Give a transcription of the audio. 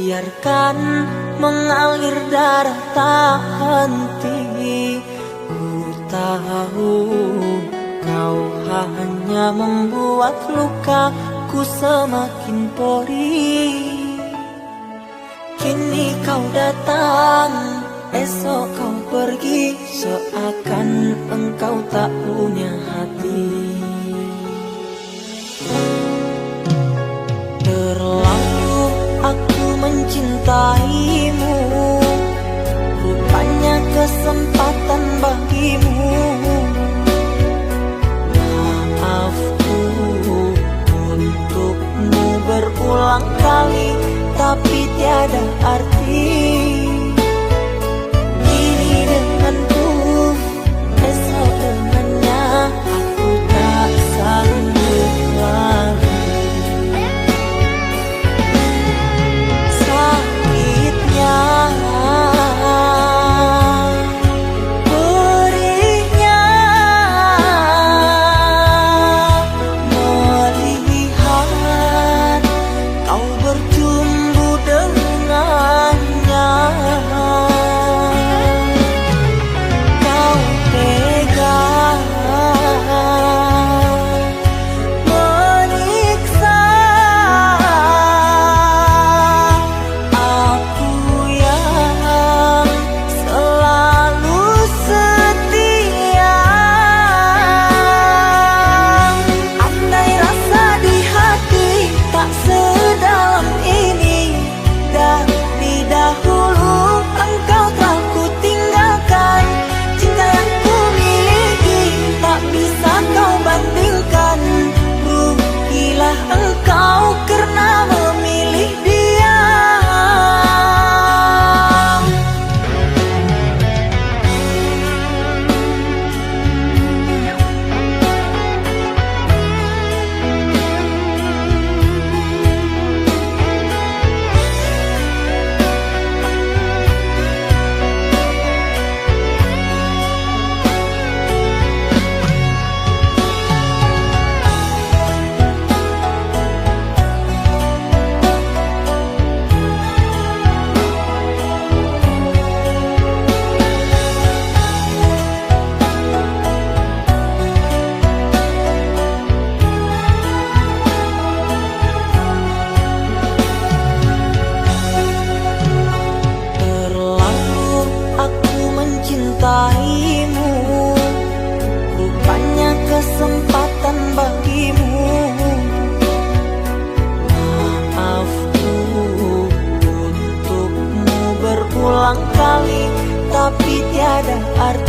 biarkan mengalir darah tak henti. Ku tahu kau hanya membuat lukaku semakin perih. Kini kau datang, esok kau pergi, seakan engkau tak punya hati. Terlalu aku mencintaimu, rupanya kesempatan bagimu. Maafku untukmu berulang kali, tapi tiada arti. Kini denganku, esok dengannya, aku tak sanggup lagi. Sakitnya, perihnya, melihat kau berjumpa dengannya. Kau tega menyiksa aku yang selalu setia. Andai rasa di hati tak sedalam ini, dari dahulu engkau telah ku tinggalkan. Cinta yang ku miliki tak bisa kau bandingkan. Rugilah engkau karena memilih dia. Terlalu aku mencintaimu, rupanya kesempatan bagimu. Maafku untukmu berulang kali, tapi tiada arti.